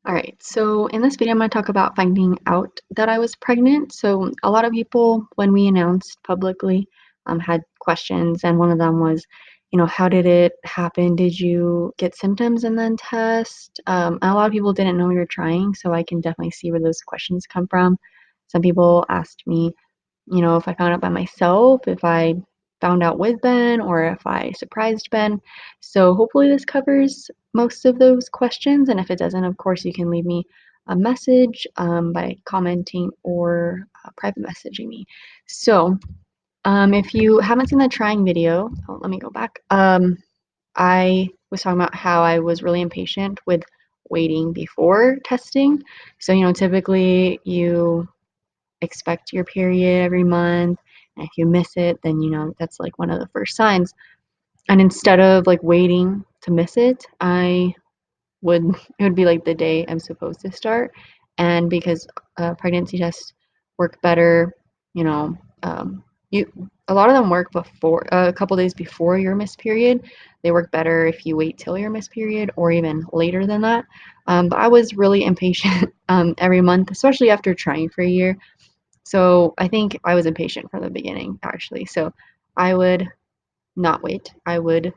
Alright, so in this video, I'm going to talk about finding out that I was pregnant. So a lot of people, when we announced publicly, had questions, and one of them was, how did it happen? Did you get symptoms and then test? And a lot of people didn't know we were trying, so I can definitely see where those questions come from. Some people asked me, if I found out by myself, if I found out with Ben, or if I surprised Ben. So hopefully this covers most of those questions. And if it doesn't, of course, you can leave me a message by commenting or private messaging me. So if you haven't seen the trying video, let me go back. I was talking about how I was really impatient with waiting before testing. So, typically you expect your period every month. And if you miss it, then that's like one of the first signs. And instead of like waiting to miss it, I would it would be like the day I'm supposed to start. And because pregnancy tests work better, you know, you a lot of them work before a couple days before your missed period. They work better if you wait till your missed period or even later than that. But I was really impatient every month, especially after trying for a year. So I think I was impatient from the beginning, actually. So I would not wait. I would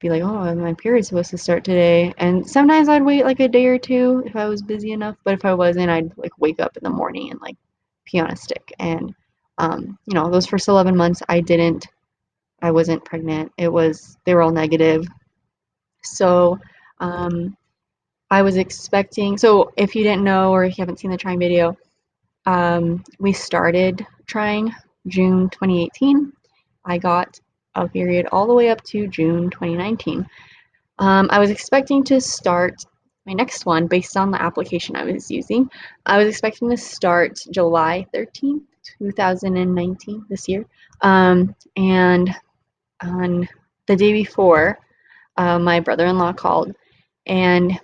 be like, oh, my period's supposed to start today. And sometimes I'd wait like a day or two if I was busy enough. But if I wasn't, I'd like wake up in the morning and like pee on a stick. And, those first 11 months, I wasn't pregnant. They were all negative. So, um, I was expecting, so if you didn't know or if you haven't seen the trying video, we started trying June 2018. I got a period all the way up to June 2019. I was expecting to start my next one based on the application I was using. I was expecting to start July 13th, 2019, this year. And on the day before, my brother-in-law called, and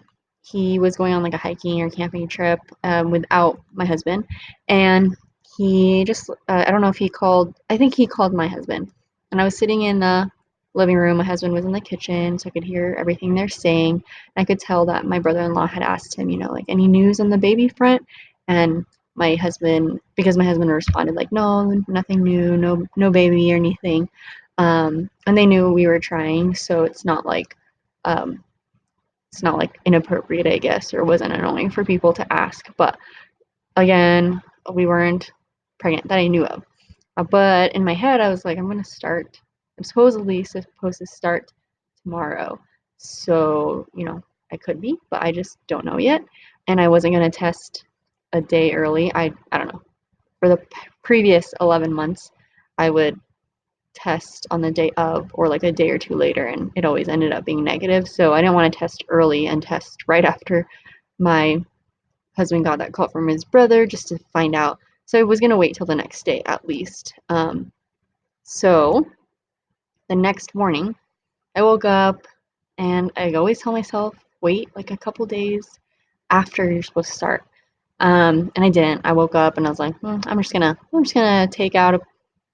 he was going on like a hiking or camping trip without my husband. And he just, I don't know if he called, I think he called my husband. And I was sitting in the living room. My husband was in the kitchen, so I could hear everything they're saying. And I could tell that my brother-in-law had asked him, like any news on the baby front. And because my husband responded like, no, nothing new, no baby or anything. And they knew we were trying, so um, it's not like inappropriate, I guess, or wasn't annoying for people to ask. But again, we weren't pregnant that I knew of. But in my head, I was like, I'm supposedly supposed to start tomorrow. So, I could be, but I just don't know yet. And I wasn't going to test a day early. I don't know. For the previous 11 months, I would test on the day of or like a day or two later, and it always ended up being negative. So I didn't want to test early and test right after my husband got that call from his brother just to find out. So I was going to wait till the next day at least. So the next morning, I woke up, and I always tell myself, wait like a couple days after you're supposed to start. And I didn't. I woke up and I was like, I'm just gonna take out a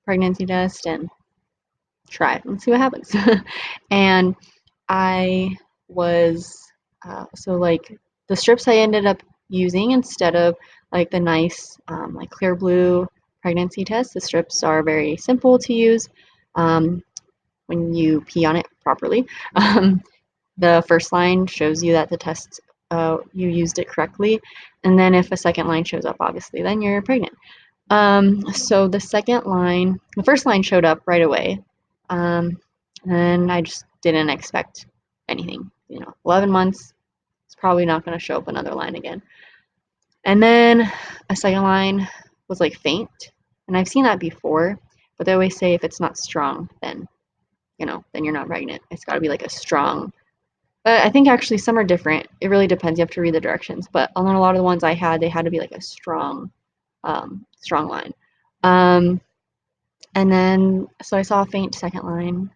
pregnancy test and try it and see what happens. And I was so like the strips I ended up using instead of like the nice like clear blue pregnancy test. The strips are very simple to use um, when you pee on it properly. Um, the first line shows you that the test you used it correctly, and then if a second line shows up, obviously, then you're pregnant. So the first line showed up right away, um, and I just didn't expect anything. 11 months, it's probably not going to show up another line again. And then a second line was like faint, and I've seen that before, but they always say if it's not strong, then you're not pregnant. It's got to be like a strong. I think actually some are different. It really depends. You have to read the directions, but on a lot of the ones I had, they had to be like a strong line. Um, and then, so I saw a faint second line,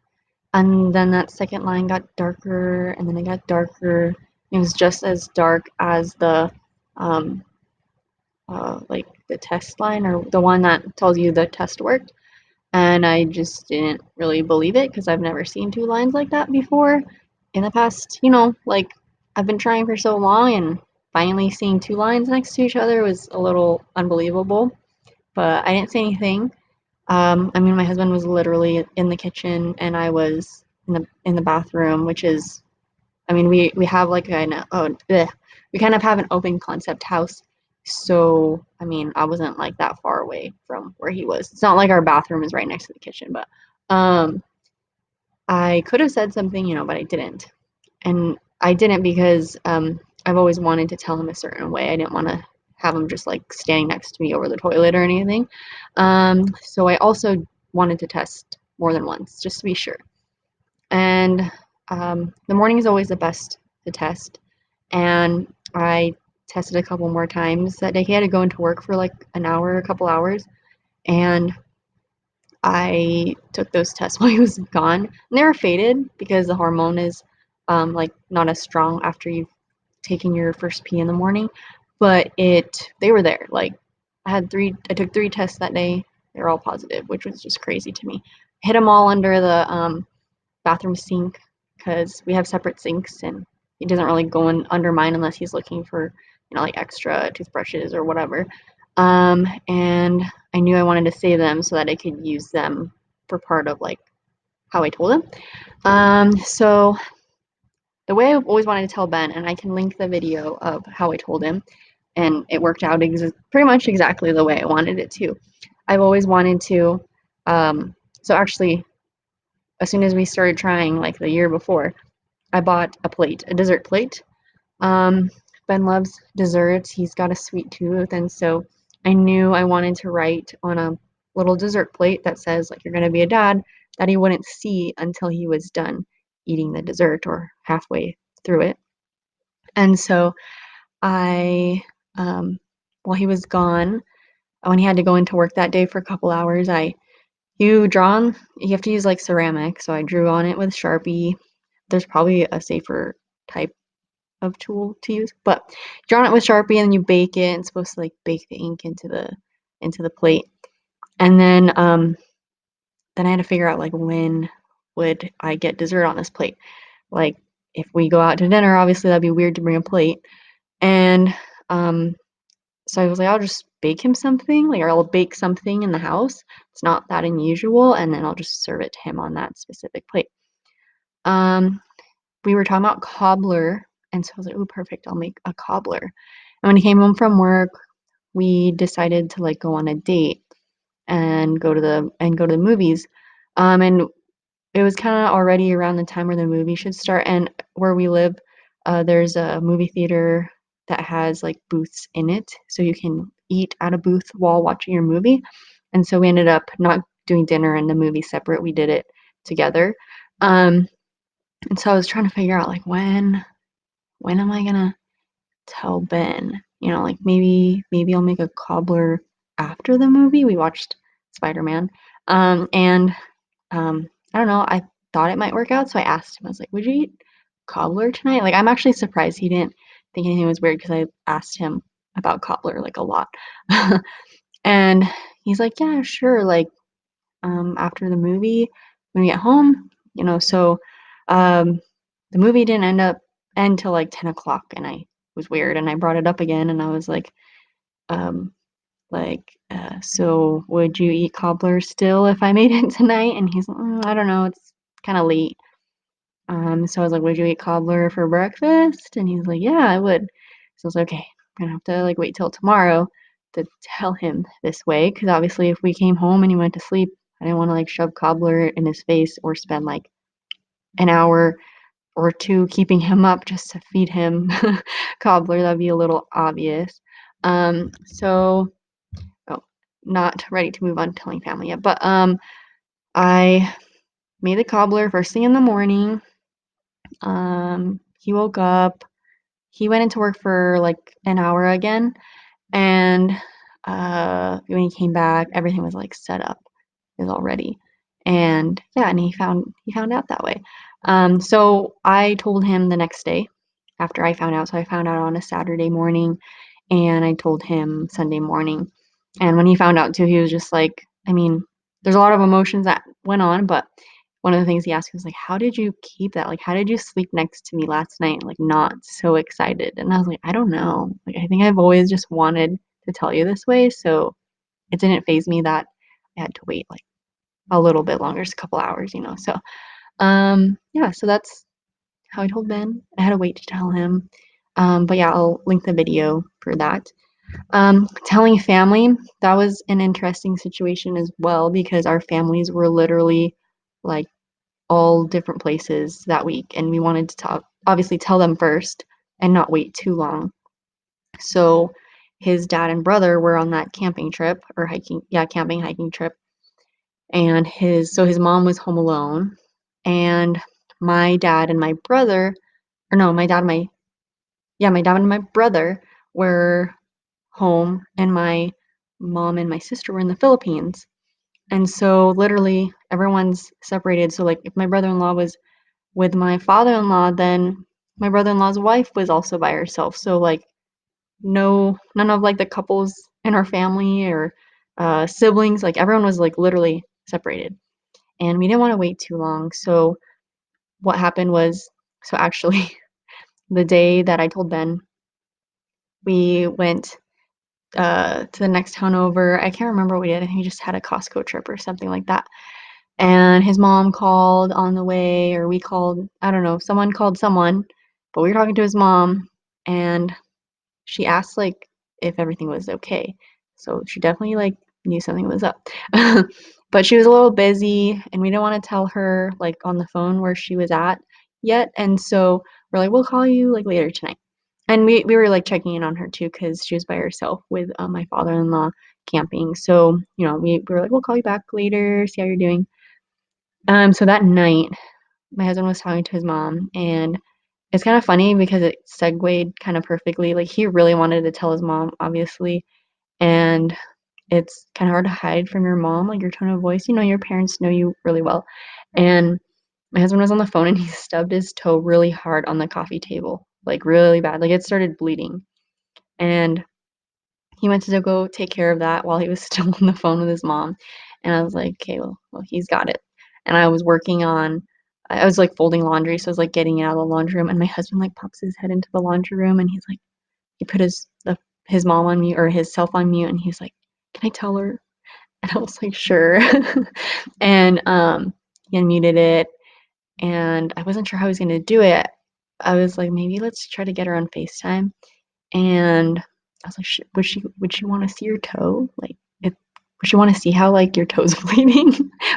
and then that second line got darker, and then it got darker. It was just as dark as um, like the test line, or the one that tells you the test worked. And I just didn't really believe it because I've never seen two lines like that before in the past. Like I've been trying for so long, and finally seeing two lines next to each other was a little unbelievable, but I didn't say anything. I mean, my husband was literally in the kitchen, and I was in the bathroom, which is, I mean, we have like we kind of have an open concept house, so I mean, I wasn't like that far away from where he was. It's not like our bathroom is right next to the kitchen, but um, I could have said something, but I didn't. And I didn't because I've always wanted to tell him a certain way. I didn't want to have him just like standing next to me over the toilet or anything. So I also wanted to test more than once just to be sure. And the morning is always the best to test. And I tested a couple more times that day. He had to go into work for like an hour, a couple hours. And I took those tests while he was gone. And they were faded because the hormone is like not as strong after you've taken your first pee in the morning. But they were there. Like I took three tests that day. They were all positive, which was just crazy to me. Hid them all under the bathroom sink because we have separate sinks and he doesn't really go in under mine unless he's looking for, like extra toothbrushes or whatever. And I knew I wanted to save them so that I could use them for part of like how I told him. So the way I've always wanted to tell Ben, and I can link the video of how I told him, and it worked out pretty much exactly the way I wanted it to. I've always wanted to. So actually, as soon as we started trying, like the year before, I bought a dessert plate. Um, Ben loves desserts. He's got a sweet tooth, and so I knew I wanted to write on a little dessert plate that says like you're gonna be a dad that he wouldn't see until he was done eating the dessert or halfway through it. And so I, while he was gone, when he had to go into work that day for a couple hours, you have to use like ceramic, so I drew on it with Sharpie. There's probably a safer type of tool to use, but draw on it with Sharpie and then you bake it. It's supposed to like bake the ink into the plate. And then I had to figure out like when would I get dessert on this plate. Like if we go out to dinner, obviously that'd be weird to bring a plate. And um so I was like, I'll just bake him something, like, or I'll bake something in the house. It's not that unusual, and then I'll just serve it to him on that specific plate. Um, we were talking about cobbler, and so I was like, "Ooh, perfect, I'll make a cobbler." And when he came home from work, we decided to, like, go on a date and go to the movies. And it was kinda already around the time where the movie should start, and where we live, there's a movie theater that has, like, booths in it, so you can eat at a booth while watching your movie, and so we ended up not doing dinner and the movie separate, we did it together. Um, and so I was trying to figure out, like, when am I gonna tell Ben? Like, maybe I'll make a cobbler after the movie. We watched Spider-Man, and I don't know, I thought it might work out, so I asked him, I was like, "Would you eat cobbler tonight?" Like, I'm actually surprised he didn't think anything was weird because I asked him about cobbler, like, a lot. And he's like, "Yeah, sure," like, after the movie, when we get home, so, um, the movie didn't end till, like, 10 o'clock, and I was weird, and I brought it up again, and I was um, "So would you eat cobbler still if I made it tonight?" And he's like, I don't know, it's kinda late." So I was like, "Would you eat cobbler for breakfast?" And he's like, "Yeah, I would." So I was like, "Okay, I'm gonna have to, like, wait till tomorrow to tell him this way, because obviously if we came home and he went to sleep, I didn't wanna, like, shove cobbler in his face or spend, like, an hour or 2 keeping him up just to feed him cobbler, that'd be a little obvious. So oh, not ready to move on to telling family yet, but, I made the cobbler first thing in the morning. He woke up, he went into work for, like, an hour again, and, when he came back, everything was, like, set up, it was all ready, and yeah, and he found out that way. So I told him the next day after I found out, so I found out on a Saturday morning, and I told him Sunday morning, and when he found out too, he was just like, I mean, there's a lot of emotions that went on, but one of the things he asked was like, "How did you keep that? Like, how did you sleep next to me last night, like, not so excited?" And I was like, "I don't know. Like, I think I've always just wanted to tell you this way, so it didn't faze me that I had to wait, like, a little bit longer, just a couple hours, you know?" So, yeah, so that's how I told Ben. I had to wait to tell him. But yeah, I'll link the video for that. Telling family, that was an interesting situation as well because our families were literally like all different places that week, and we wanted to talk, obviously tell them first and not wait too long. So his dad and brother were on that camping trip or hiking, yeah, camping hiking trip, and his mom was home alone, and my dad and my brother, or no, my dad and my yeah, my dad and my brother were home, and my mom and my sister were in the Philippines. And so literally everyone's separated. So like if my brother-in-law was with my father-in-law, then my brother-in-law's wife was also by herself. So like none of like the couples in our family or siblings, like everyone was like literally separated. And we didn't want to wait too long. So what happened was, so actually the day that I told Ben, we went to the next town over. I can't remember what we did. I think we just had a Costco trip or something like that. And his mom called on the way, or we called, I don't know, someone called someone, but we were talking to his mom, and she asked like if everything was okay. So she definitely like knew something was up. But she was a little busy and we didn't want to tell her like on the phone where she was at yet. And so we're like, we'll call you like later tonight. And we were like checking in on her too because she was by herself with my father-in-law camping. So, you know, we were like, we'll call you back later, see how you're doing. So that night, my husband was talking to his mom, and it's kind of funny because it segued kind of perfectly. Like he really wanted to tell his mom, obviously, and it's kind of hard to hide from your mom, like your tone of voice. You know, your parents know you really well. And my husband was on the phone and he stubbed his toe really hard on the coffee table, like really bad. Like it started bleeding. And he went to go take care of that while he was still on the phone with his mom. And I was like, okay, well, he's got it. And I was like folding laundry. So I was like getting it out of the laundry room. And my husband like pops his head into the laundry room and he's like, he put his mom on mute or his self on mute. And he's like, can I tell her? And I was like, sure. And he unmuted it. And I wasn't sure how he was going to do it. I was like, maybe let's try to get her on FaceTime. And I was like, would she wanna see your toe? Like, if would she wanna see how, like, your toe's bleeding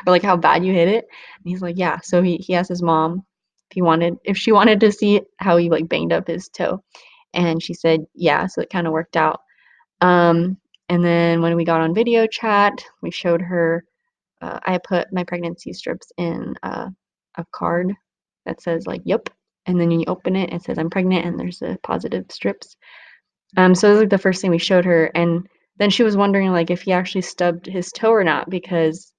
or, like, how bad you hit it? And he's like, "Yeah." So he asked his mom if she wanted to see how he, like, banged up his toe, and she said, "Yeah," so it kinda worked out. Um, and then when we got on video chat, we showed her, I put my pregnancy strips in, a card that says, like, "Yep," and then when you open it, it says, "I'm pregnant," and there's the positive strips. So it was like the first thing we showed her, and then she was wondering like if he actually stubbed his toe or not because,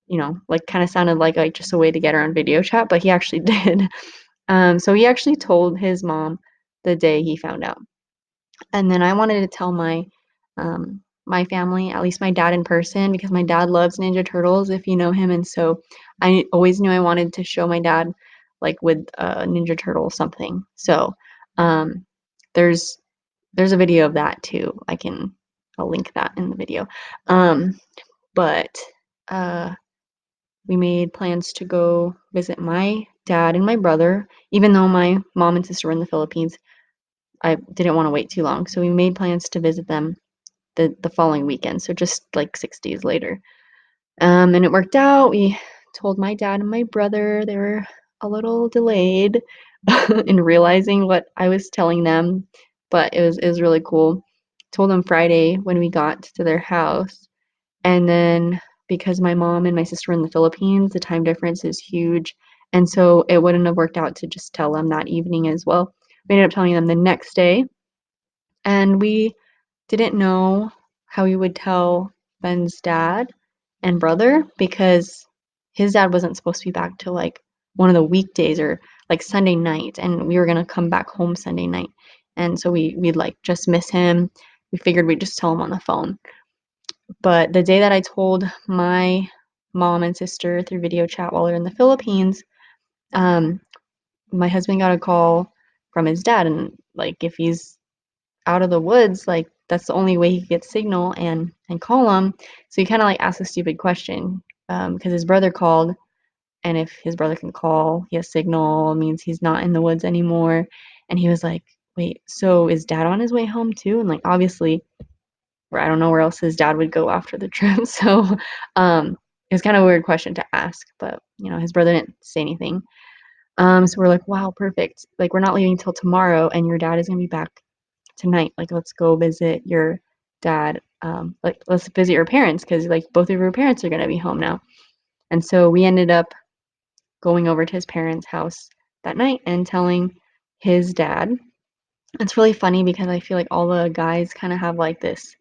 you know, like kind of sounded like just a way to get her on video chat, but he actually did. So he actually told his mom the day he found out. And then I wanted to tell my family, at least my dad in person, because my dad loves Ninja Turtles, if you know him, and so I always knew I wanted to show my dad like with a Ninja Turtle something. So um, there's there's a video of that too. I'll link that in the video. Um, but uh, we made plans to go visit my dad and my brother, even though my mom and sister were in the Philippines. I didn't want to wait too long, so we made plans to visit them the following weekend. So just like 6 days later. And it worked out. We told my dad and my brother they were a little delayed in realizing what I was telling them, but it was really cool. Told them Friday when we got to their house, and then because my mom and my sister were in the Philippines, the time difference is huge, and so it wouldn't have worked out to just tell them that evening as well. We ended up telling them the next day, and we didn't know how we would tell Ben's dad and brother because his dad wasn't supposed to be back till like one of the weekdays or like Sunday night, and we were gonna come back home Sunday night. And so we'd like just miss him. We figured we'd just tell him on the phone. But the day that I told my mom and sister through video chat while they're in the Philippines, um, my husband got a call from his dad, and like if he's out of the woods, like that's the only way he could get signal and call him. So he kind of like asked a stupid question because his brother called, and if his brother can call, he has signal, means he's not in the woods anymore. And he was like, "Wait, so is dad on his way home too?" And like obviously, where I don't know where else his dad would go after the trip. So it was kind of a weird question to ask, but his brother didn't say anything. So we're like, wow, perfect. Like we're not leaving till tomorrow, and your dad is gonna be back tonight. Like let's go visit your dad. Like let's visit your parents because like both of your parents are gonna be home now. And so we ended up going over to his parents' house that night and telling his dad. It's really funny because I feel like all the guys kind of have like this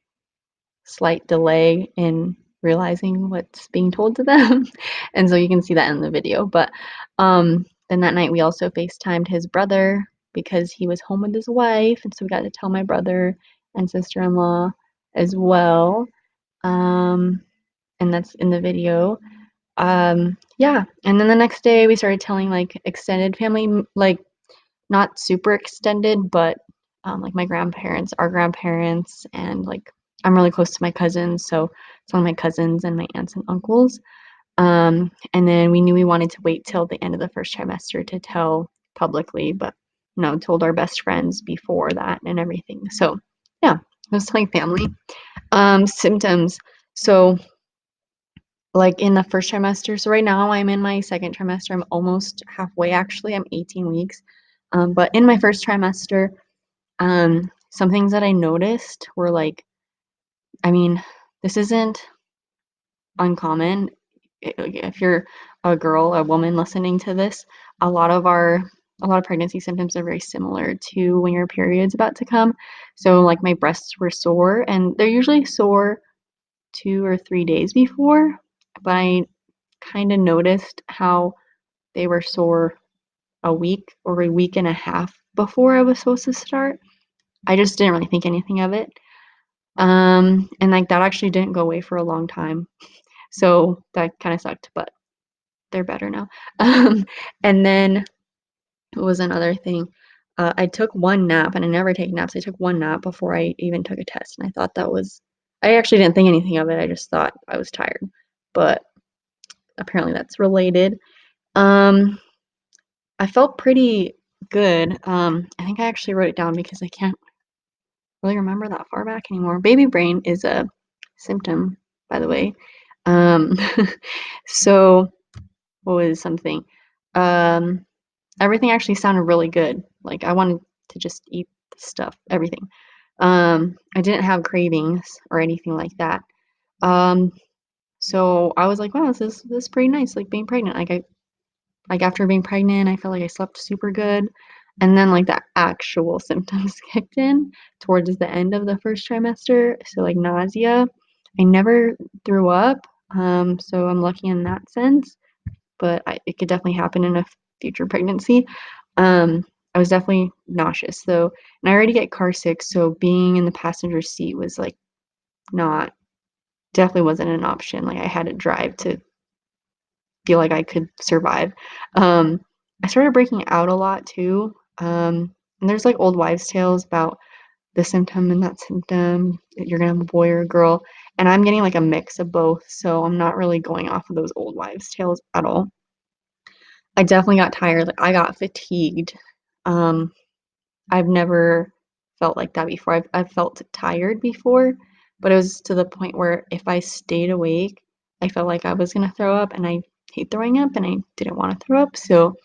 slight delay in realizing what's being told to them. And so you can see that in the video. But then that night we also FaceTimed his brother because he was home with his wife. And so we got to tell my brother and sister-in-law as well. And that's in the video. Yeah. And then the next day we started telling like extended family, like not super extended, but like my grandparents, our grandparents, and like I'm really close to my cousins, so some of my cousins and my aunts and uncles. And then we knew we wanted to wait till the end of the first trimester to tell publicly, but told our best friends before that and everything. So yeah, I was telling family. Symptoms. So like in the first trimester, so right now I'm in my second trimester. I'm almost halfway actually. I'm 18 weeks. But in my first trimester, some things that I noticed were like, I mean, this isn't uncommon. Like, if you're a girl, a woman listening to this, a lot of pregnancy symptoms are very similar to when your period's about to come. So like my breasts were sore, and they're usually sore 2 or 3 days before, but I kind of noticed how they were sore a week or a week and a half before I was supposed to start. I just didn't really think anything of it. And like that actually didn't go away for a long time. So that kind of sucked, but they're better now. And then what was another thing? I took one nap, and I never take naps. I took one nap before I even took a test, and I thought I actually didn't think anything of it. I just thought I was tired, but apparently that's related. Um, I felt pretty good. I think I actually wrote it down because I can't really remember that far back anymore. Baby brain is a symptom, by the way. Um, so what was something? Um, Everything actually sounded really good. Like I wanted to just eat the stuff, everything. I didn't have cravings or anything like that. Um, so I was like, wow, this is pretty nice. Like being pregnant. Like after being pregnant, I felt like I slept super good. And then like the actual symptoms kicked in towards the end of the first trimester. So like nausea. I never threw up. So I'm lucky in that sense, but it could definitely happen in a future pregnancy. I was definitely nauseous though, and I already get car sick, so being in the passenger seat was like not definitely wasn't an option. Like I had to drive to feel like I could survive. Um, I started breaking out a lot too. And there's like old wives' tales about this symptom and that symptom. You're gonna have a boy or a girl, and I'm getting like a mix of both. So I'm not really going off of those old wives' tales at all. I definitely got tired. Like I got fatigued. Um, I've never felt like that before. I've felt tired before, but it was to the point where if I stayed awake, I felt like I was gonna throw up, and I hate throwing up, and I didn't want to throw up, so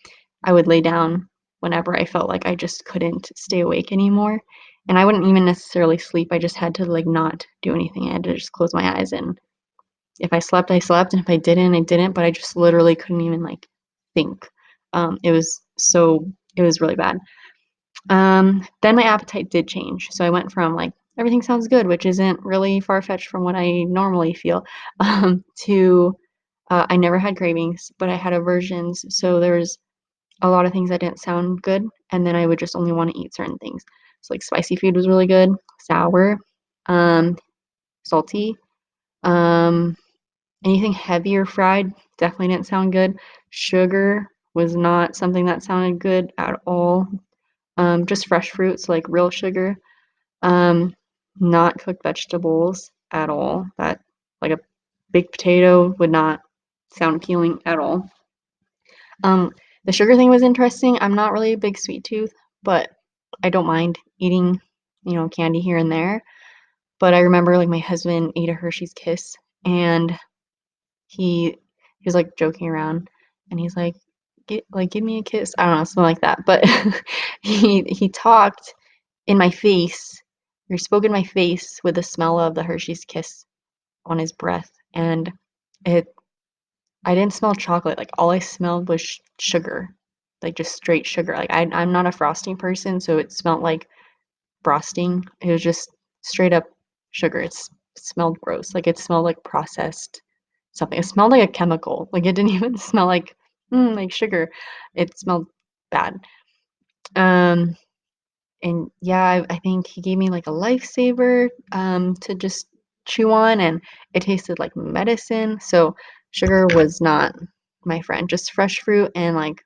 I would lay down whenever I felt like I just couldn't stay awake anymore. And I wouldn't even necessarily sleep. I just had to like not do anything. I had to just close my eyes, and if I slept, I slept, and if I didn't, I didn't, but I just literally couldn't even like think. It was really bad. Then my appetite did change. So I went from like everything sounds good, which isn't really far-fetched from what I normally feel, to I never had cravings, but I had aversions. So there's a lot of things that didn't sound good, and then I would just only want to eat certain things. So like spicy food was really good, sour, um, salty, um, Anything heavy or fried definitely didn't sound good. Sugar was not something that sounded good at all. Just fresh fruits, like real sugar. Um, Not cooked vegetables at all. That like a baked potato would not sound appealing at all. Um, the sugar thing was interesting. I'm not really a big sweet tooth, but I don't mind eating, candy here and there. But I remember like my husband ate a Hershey's Kiss and he was like joking around and he's like, give me a kiss. I don't know, something like that. But he talked in my face, or spoke in my face with the smell of the Hershey's Kiss on his breath. And it I didn't smell chocolate. Like all I smelled was sugar, like just straight sugar. Like I'm not a frosting person, so it smelled like frosting. It was just straight up sugar. It smelled gross. Like it smelled like processed something. It smelled like a chemical. Like it didn't even smell like sugar. It smelled bad. Um, and yeah, I think he gave me like a lifesaver to just chew on, and it tasted like medicine. So sugar was not my friend. Just fresh fruit and like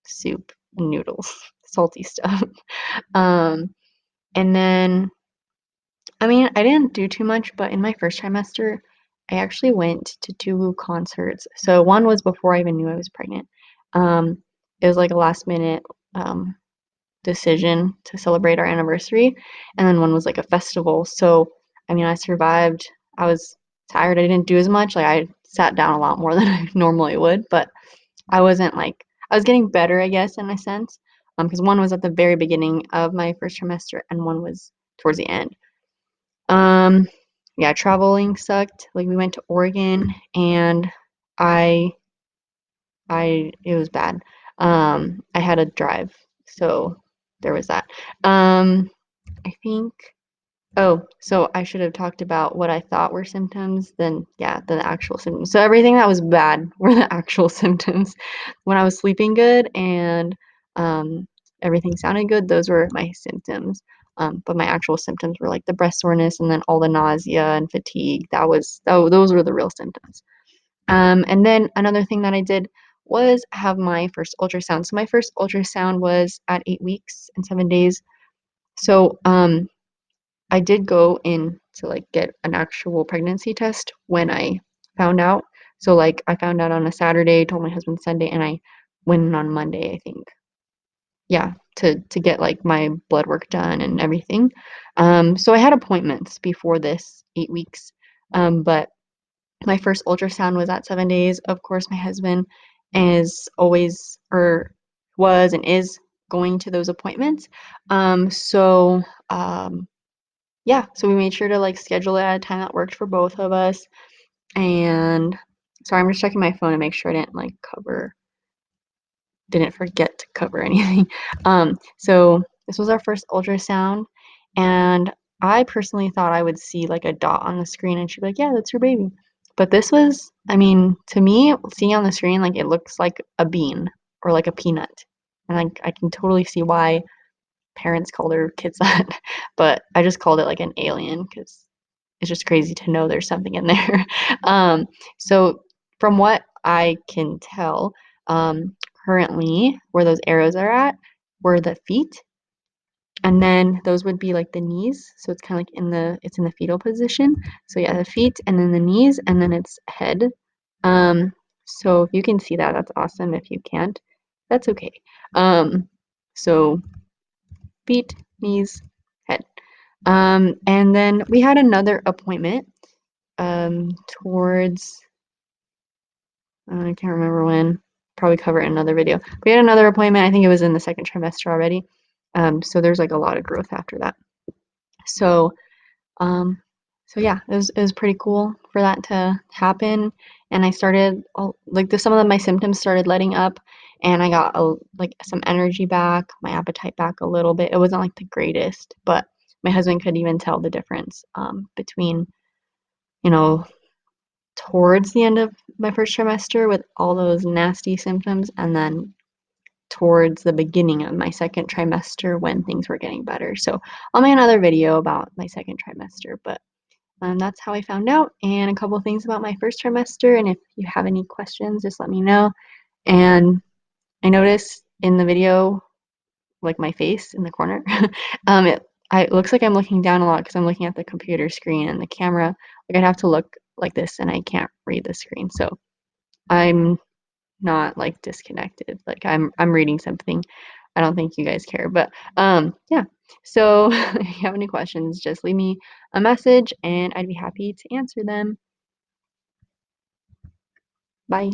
soup and noodles, salty stuff. Um, and then I mean, I didn't do too much, but in my first trimester, I actually went to two concerts. So one was before I even knew I was pregnant. Um, it was like a last minute um, decision to celebrate our anniversary, and then one was like a festival. So I mean, I survived. I was tired. I didn't do as much. Like I sat down a lot more than I normally would, but I wasn't like I was getting better, I guess, in a sense. Because one was at the very beginning of my first trimester, and one was towards the end. Um, yeah, traveling sucked. Like we went to Oregon and I it was bad. I had to drive. So there was that. Um, I think Oh, so I should have talked about what I thought were symptoms, then yeah, the actual symptoms. So everything that was bad were the actual symptoms. When I was sleeping good and um, everything sounded good, those were my symptoms. But my actual symptoms were like the breast soreness and then all the nausea and fatigue. Those were the real symptoms. And then another thing that I did was have my first ultrasound. So my first ultrasound was at 8 weeks and 7 days. So I did go in to like get an actual pregnancy test when I found out. So like I found out on a Saturday, told my husband Sunday, and I went in on Monday, I think. Yeah, to get like my blood work done and everything. So I had appointments before this 8 weeks. But my first ultrasound was at 7 days. Of course, my husband is always or was and is going to those appointments. So yeah, so we made sure to like schedule it at a time that worked for both of us. And sorry, I'm just checking my phone to make sure I didn't forget to cover anything. So this was our first ultrasound, and I personally thought I would see like a dot on the screen, and she'd be like, "Yeah, that's your baby." But this was, I mean, to me, seeing on the screen, like it looks like a bean or like a peanut, and like I can totally see why parents call their kids that, but I just called it like an alien because it's just crazy to know there's something in there. Um, so from what I can tell, currently where those arrows are at were the feet, and then those would be like the knees. So it's kind of like it's in the fetal position. So yeah, the feet and then the knees and then it's head. Um, so if you can see that, that's awesome. If you can't, that's okay. Um, so feet, knees, head. And then we had another appointment towards I can't remember when. Probably cover it in another video. We had another appointment. I think it was in the second trimester already. So there's like a lot of growth after that. So um, so yeah, it was pretty cool for that to happen. And I started like some of my symptoms started letting up, and I got like some energy back, my appetite back a little bit. It wasn't like the greatest, but my husband could even tell the difference between you know towards the end of my first trimester with all those nasty symptoms, and then towards the beginning of my second trimester when things were getting better. So I'll make another video about my second trimester, but That's how I found out, and a couple things about my first trimester, and if you have any questions, just let me know. And I noticed in the video, like, my face in the corner, it looks like I'm looking down a lot because 'cause I'm looking at the computer screen and the camera, like, I'd have to look like this, and I can't read the screen, so I'm not, like, disconnected, like, I'm reading something. I don't think you guys care, but, yeah. So, if you have any questions, just leave me a message, and I'd be happy to answer them. Bye.